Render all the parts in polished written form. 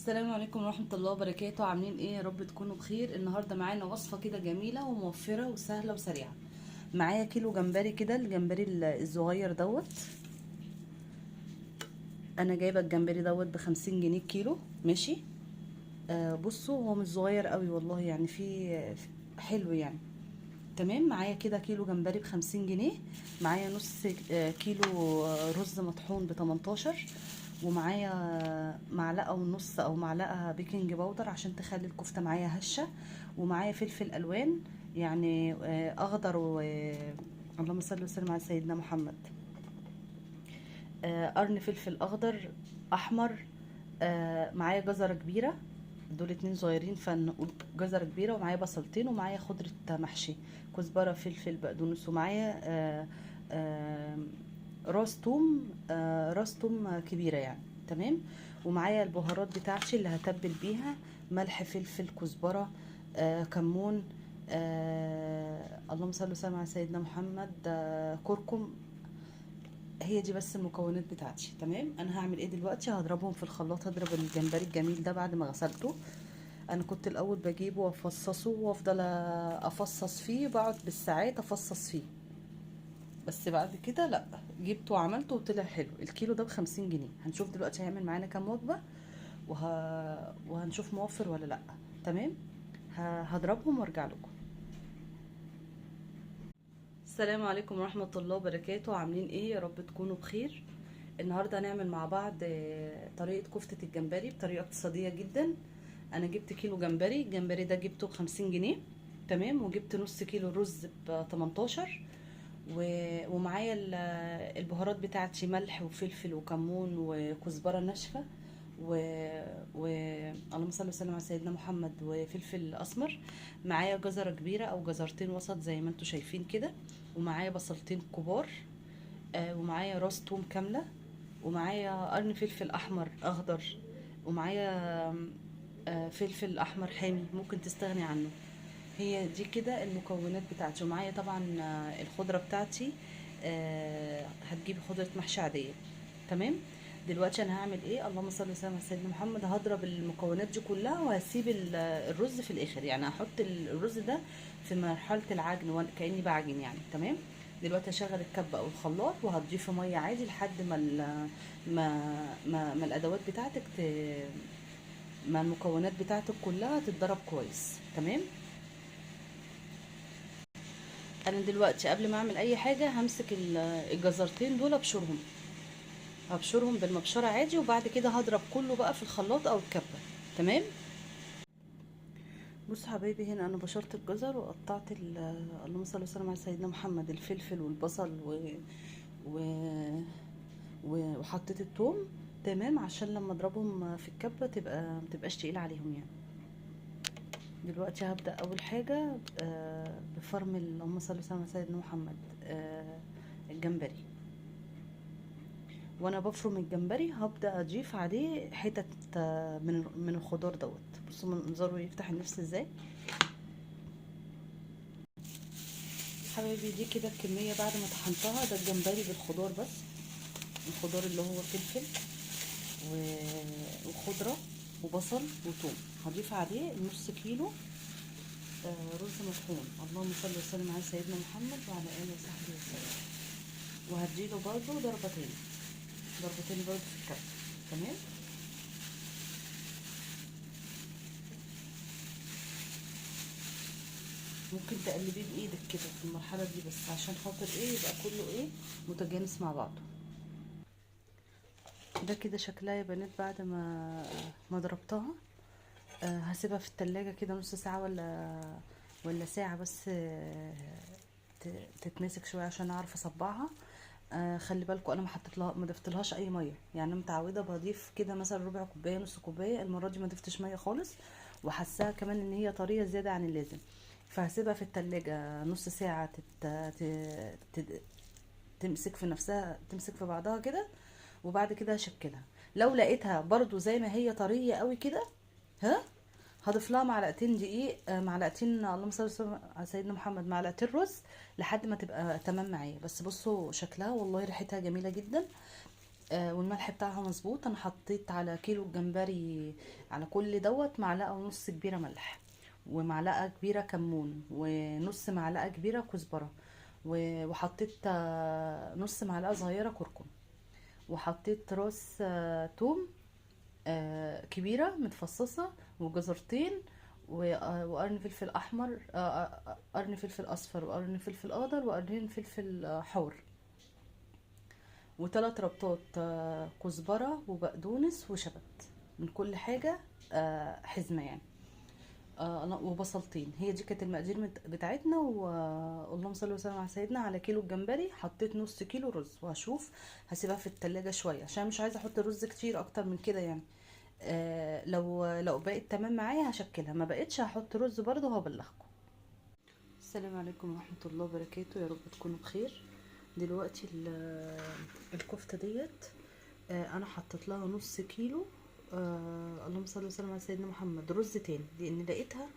السلام عليكم ورحمة الله وبركاته. عاملين ايه؟ يا رب تكونوا بخير. النهاردة معانا وصفة كده جميلة وموفرة وسهلة وسريعة. معايا كيلو جمبري كده، الجمبري الصغير دوت. انا جايبة الجمبري دوت ب50 جنيه كيلو. ماشي. بصوا، هو مش صغير قوي والله، يعني حلو يعني. تمام. معايا كده كيلو جمبري ب50 جنيه. معايا نص كيلو رز مطحون ب18. ومعايا معلقة ونص او معلقة بيكنج باودر عشان تخلي الكفتة معايا هشة. ومعايا فلفل الوان، يعني اخضر اللهم صل وسلم على سيدنا محمد. قرن فلفل اخضر، احمر. معايا جزرة كبيرة، دول اتنين صغيرين فنقول جزرة كبيرة. ومعايا بصلتين، ومعايا خضرة محشي، كزبرة فلفل بقدونس. ومعايا راس توم، راس توم كبيرة يعني. تمام. ومعايا البهارات بتاعتي اللي هتبل بيها: ملح، فلفل، كزبرة، كمون، اللهم صل وسلم على سيدنا محمد، كركم. هي دي بس المكونات بتاعتي. تمام. انا هعمل ايه دلوقتي؟ هضربهم في الخلاط. هضرب الجمبري الجميل ده بعد ما غسلته. انا كنت الاول بجيبه وافصصه وافضل افصص فيه، بقعد بالساعات افصص فيه. بس بعد كده لا، جبته وعملته وطلع حلو. الكيلو ده ب50 جنيه. هنشوف دلوقتي هيعمل معانا كام وجبة، وهنشوف موفر ولا لا. تمام. هضربهم وارجع لكم. السلام عليكم ورحمة الله وبركاته. عاملين ايه؟ يا رب تكونوا بخير. النهاردة هنعمل مع بعض طريقة كفتة الجمبري بطريقة اقتصادية جدا. انا جبت كيلو جمبري. الجمبري ده جبته ب50 جنيه. تمام. وجبت نص كيلو رز ب18. ومعايا البهارات بتاعتي: ملح وفلفل وكمون وكزبرة ناشفة و... و... اللهم صل وسلم على سيدنا محمد، وفلفل اسمر. معايا جزرة كبيرة او جزرتين وسط زي ما انتم شايفين كده. ومعايا بصلتين كبار. ومعايا راس توم كاملة. ومعايا قرن فلفل احمر اخضر. ومعايا فلفل احمر حامي ممكن تستغني عنه. هي دي كده المكونات بتاعتي. ومعايا طبعا الخضرة بتاعتي. هتجيبي خضرة محشي عادية. تمام. دلوقتي انا هعمل ايه؟ اللهم صل وسلم على سيدنا محمد. هضرب المكونات دي كلها وهسيب الرز في الاخر، يعني هحط الرز ده في مرحلة العجن كأني بعجن يعني. تمام. دلوقتي هشغل الكبة او الخلاط وهتضيفي مية عادي لحد ما الادوات بتاعتك ما المكونات بتاعتك كلها تتضرب كويس. تمام. انا دلوقتي قبل ما اعمل اي حاجه همسك الجزرتين دول ابشرهم. هبشرهم بالمبشره عادي، وبعد كده هضرب كله بقى في الخلاط او الكبه. تمام. بص حبايبي، هنا انا بشرت الجزر وقطعت اللهم صل وسلم على سيدنا محمد، الفلفل والبصل و... وحطيت الثوم. تمام. عشان لما اضربهم في الكبه متبقاش تقيله عليهم يعني. دلوقتي هبدأ أول حاجة بفرم اللهم صل وسلم على سيدنا محمد، الجمبري. وانا بفرم الجمبري هبدأ اضيف عليه حتت من الخضار دوت. بصوا منظره يفتح النفس ازاي. حبايبي دي كده الكمية بعد ما طحنتها. ده الجمبري بالخضار بس، الخضار اللي هو فلفل وخضرة وبصل وثوم. هضيف عليه نص كيلو رز مطحون. اللهم صل وسلم على سيدنا محمد وعلى اله وصحبه وسلم. وهديله برضو ضربتين، ضربتين برضو في الكبة. تمام. ممكن تقلبيه بايدك كده في المرحله دي، بس عشان خاطر ايه؟ يبقى كله ايه؟ متجانس مع بعضه. ده كده شكلها يا بنات بعد ما ضربتها. هسيبها في التلاجة كده نص ساعه ولا ساعه بس، تتمسك شويه عشان اعرف اصبعها. خلي بالكم انا ما ضفتلهاش اي ميه، يعني انا متعوده بضيف كده مثلا ربع كوبايه نص كوبايه. المره دي ما ضفتش ميه خالص، وحاساها كمان ان هي طريه زياده عن اللازم. فهسيبها في التلاجة نص ساعة تت... تمسك في نفسها، تمسك في بعضها كده. وبعد كده هشكلها. لو لقيتها برضو زي ما هي طرية قوي كده، ها، هضيف لها معلقتين دقيق، معلقتين اللهم صل وسلم على سيدنا محمد، معلقتين رز، لحد ما تبقى تمام معايا. بس بصوا شكلها والله ريحتها جميلة جدا. والملح بتاعها مظبوط. انا حطيت على كيلو الجمبري على كل دوت معلقه ونص كبيره ملح، ومعلقه كبيره كمون، ونص معلقه كبيره كزبره، وحطيت نص معلقه صغيره كركم، وحطيت راس توم كبيره متفصصه، وجزرتين، وقرن فلفل احمر، قرن فلفل اصفر، وقرن فلفل اخضر، وقرنين فلفل حار، وثلاث ربطات كزبرة وبقدونس وشبت من كل حاجة، حزمة يعني، وبصلتين. هي دي كانت المقادير بتاعتنا. واللهم صل وسلم على سيدنا. على كيلو الجمبري حطيت نص كيلو رز، وهشوف هسيبها في التلاجة شوية عشان مش عايزة احط رز كتير اكتر من كده يعني. لو بقت تمام معايا هشكلها، ما بقتش هحط رز برضو وهبلغكم. السلام عليكم ورحمة الله وبركاته، يا رب تكونوا بخير. دلوقتي الكفتة ديت انا حطيت لها نص كيلو، اللهم صل وسلم على سيدنا محمد، رز تاني، لان لقيتها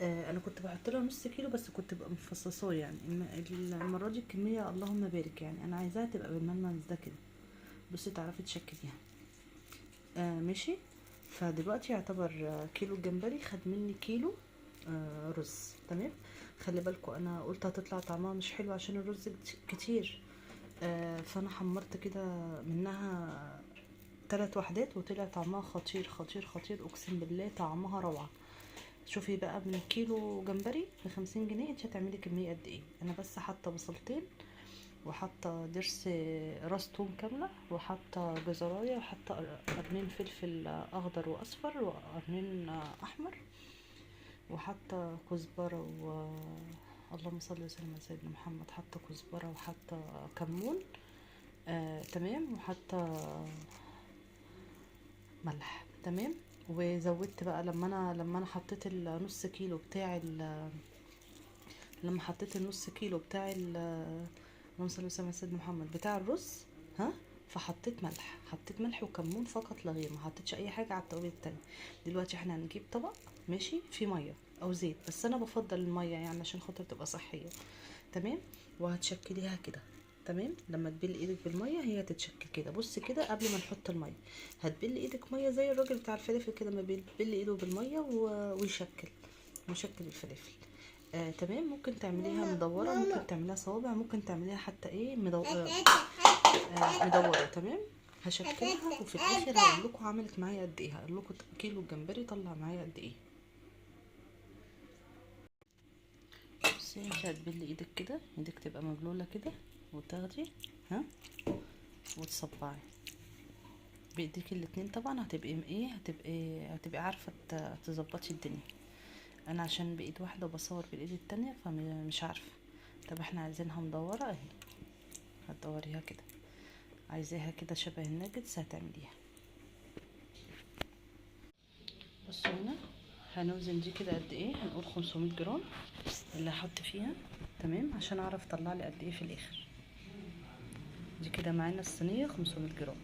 انا كنت بحط لها نص كيلو بس كنت بقى مفصصاه يعني. المره دي الكميه اللهم بارك يعني، انا عايزاها تبقى بالملمس ده كده. بصي تعرفي تشكليها ماشي. فدلوقتي يعتبر كيلو الجمبري خد مني كيلو رز. تمام. خلي بالكوا انا قلت هتطلع طعمها مش حلو عشان الرز كتير، فانا حمرت كده منها 3 وحدات، وطلع طعمها خطير خطير خطير، اقسم بالله طعمها روعه. شوفي بقى، من كيلو جمبري ب50 جنيه انت هتعملي كميه قد ايه؟ انا بس حاطه بصلتين، وحاطه ضرس راس توم كامله، وحاطه جزرايه، وحاطه قرنين فلفل اخضر واصفر، وقرنين احمر، وحاطه كزبره اللهم صل وسلم على سيدنا محمد، حاطه كزبره وحاطه كمون. تمام. وحاطه ملح. تمام. وزودت بقى لما انا حطيت النص كيلو بتاع لما حطيت النص كيلو بتاع اللهم صل وسلم على سيدنا محمد بتاع الرز. ها. فحطيت ملح، حطيت ملح وكمون فقط لا غير، ما حطيتش اي حاجه على التوابل التانية. دلوقتي احنا هنجيب طبق ماشي فيه ميه او زيت، بس انا بفضل الميه يعني عشان خاطر تبقى صحيه. تمام. وهتشكليها كده. تمام. لما تبل ايدك بالميه هي هتتشكل كده. بص كده، قبل ما نحط الميه هتبل ايدك ميه زي الراجل بتاع الفلافل كده، ما بيبل ايده بالميه ويشكل الفلافل. تمام. ممكن تعمليها مدوره، ممكن تعمليها صوابع، ممكن تعمليها حتى ايه مدوره. تمام. هشكلها وفي الاخر هقول لكم عملت معايا قد ايه، هقول لكم كيلو الجمبري طلع معايا قد ايه. بصي انت هتبلي ايدك كده، ايدك تبقى مبلوله كده، وتاخدي ها وتصبعي بايديك الاتنين. طبعا هتبقي ايه، هتبقي عارفه تظبطي الدنيا. انا عشان بايد واحده وبصور بالايد التانية فمش عارفه. طب احنا عايزينها مدوره اهي، هتدوريها كده. عايزاها كده شبه الناجتس هتعمليها. بصوا هنا هنوزن دي كده قد ايه، هنقول 500 جرام اللي هحط فيها. تمام. عشان اعرف اطلع لي قد ايه في الاخر. دي كده معانا الصينيه 500 جرام.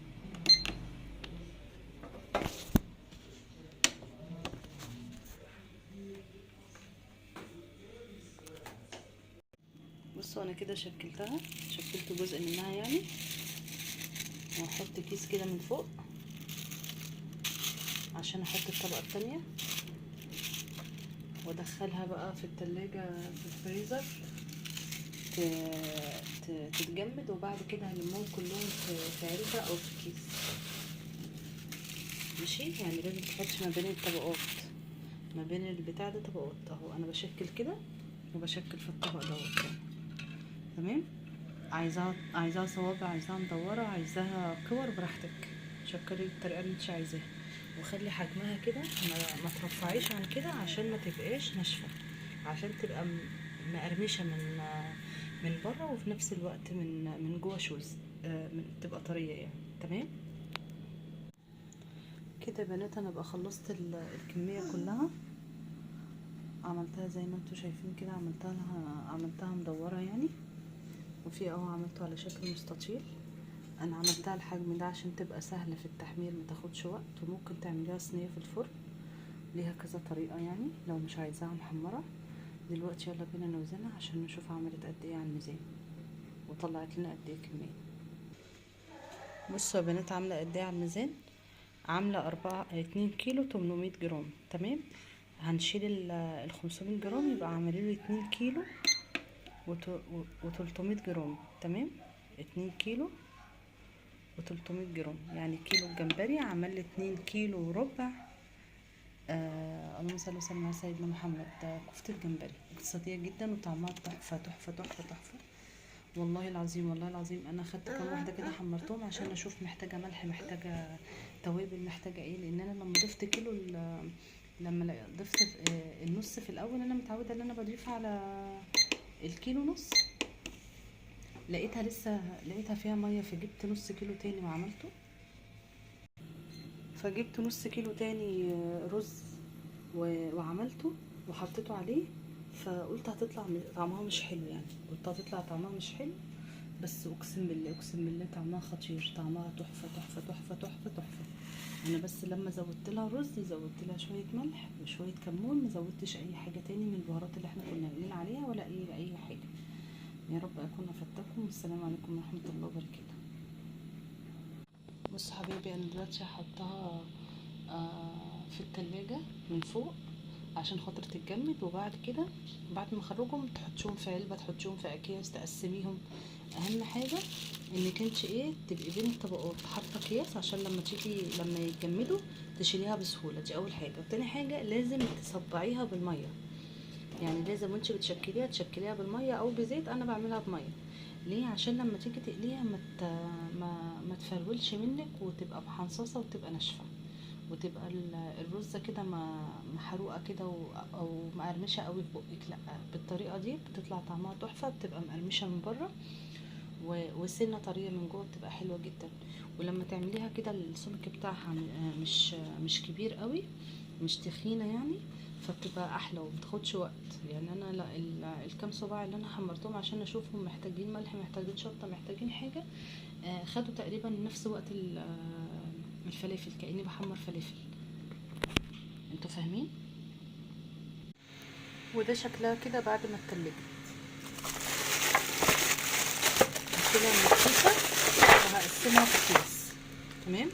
بصوا انا كده شكلت جزء منها يعني، وهحط كيس كده من فوق عشان احط الطبقه التانية، وادخلها بقى في التلاجة في الفريزر تتجمد، وبعد كده هلمهم كلهم في علبة او في كيس. ماشي. يعني لازم تحطش ما بين الطبقات، ما بين البتاع ده طبقات اهو. انا بشكل كده وبشكل في الطبق دوت يعني. تمام. عايزاها صوابع، عايزاها مدوره، عايزاها كور، براحتك شكلي بالطريقه اللي انت عايزاها. وخلي حجمها كده، ما ترفعيش عن كده عشان ما تبقاش ناشفه، عشان تبقى مقرمشه من بره، وفي نفس الوقت من جوه شوز، تبقى طريه يعني. تمام. كده يا بنات انا بقى خلصت الكميه كلها، عملتها زي ما انتوا شايفين كده، عملتها مدوره يعني، وفي عملته على شكل مستطيل. انا عملتها الحجم ده عشان تبقى سهله في التحمير، ما تاخدش وقت، وممكن تعمليها صينيه في الفرن، ليها كذا طريقه يعني لو مش عايزاها محمره. دلوقتي يلا بينا نوزنها عشان نشوف عملت قد ايه على الميزان، وطلعت لنا قد ايه كميه. بصوا يا بنات عامله قد ايه على الميزان. عامله 2 كيلو 800 جرام. تمام. هنشيل ال 500 جرام يبقى عاملين له 2 كيلو و300 جرام. تمام. 2 كيلو و300 جرام، يعني كيلو الجمبري عمل لي 2 كيلو وربع. اللهم صل وسلم على سيدنا محمد. كفتة جمبري اقتصادية جدا وطعمها تحفة تحفة تحفة تحفة. والله العظيم والله العظيم انا خدت كام واحدة كده حمرتهم عشان اشوف محتاجة ملح، محتاجة توابل، محتاجة ايه. لان انا لما ضفت كيلو لما ضفت النص في الاول، انا متعودة ان انا بضيف على الكيلو نص، لقيتها فيها مية، فجبت نص كيلو تاني وعملته. فجبت نص كيلو تاني رز وعملته وحطيته عليه. فقلت هتطلع طعمها مش حلو، يعني قلت هتطلع طعمها مش حلو، بس اقسم بالله اقسم بالله طعمها خطير، طعمها تحفه تحفه تحفه تحفه تحفه. انا بس لما زودت لها رز زودت لها شويه ملح وشويه كمون، ما زودتش اي حاجه تاني من البهارات اللي احنا كنا قايلين عليها ولا اي حاجه. يا رب اكون افدتكم، والسلام عليكم ورحمه الله وبركاته. بص حبيبي، انا دلوقتي هحطها في التلاجة من فوق عشان خاطر تتجمد، وبعد كده بعد ما اخرجهم تحطيهم في علبة، تحطيهم في اكياس، تقسميهم. اهم حاجة انك انت تبقي بين الطبقات حاطه اكياس عشان لما يتجمدوا تشيليها بسهولة. دي اول حاجة. وتاني حاجة لازم تصبعيها بالمية، يعني لازم وانت بتشكليها تشكليها بالميه او بزيت. انا بعملها بميه. ليه؟ عشان لما تيجي تقليها ما تفرولش منك وتبقى محنصصه وتبقى ناشفه، وتبقى الرزه كده محروقه كده او مقرمشه قوي في بقك. لا، بالطريقه دي بتطلع طعمها تحفه، بتبقى مقرمشه من بره وسنه طريه من جوه، بتبقى حلوه جدا. ولما تعمليها كده السمك بتاعها مش كبير قوي، مش تخينه يعني، فبتبقى احلى ومتاخدش وقت. يعني انا لا الكام صباع اللي انا حمرتهم عشان اشوفهم محتاجين ملح، محتاجين شطه، محتاجين حاجه، خدوا تقريبا نفس وقت الفلافل، كاني بحمر فلافل. انتوا فاهمين؟ وده شكلها كده بعد ما اتلجت. هشيلها من الكيسه وهقسمها في كيس. تمام.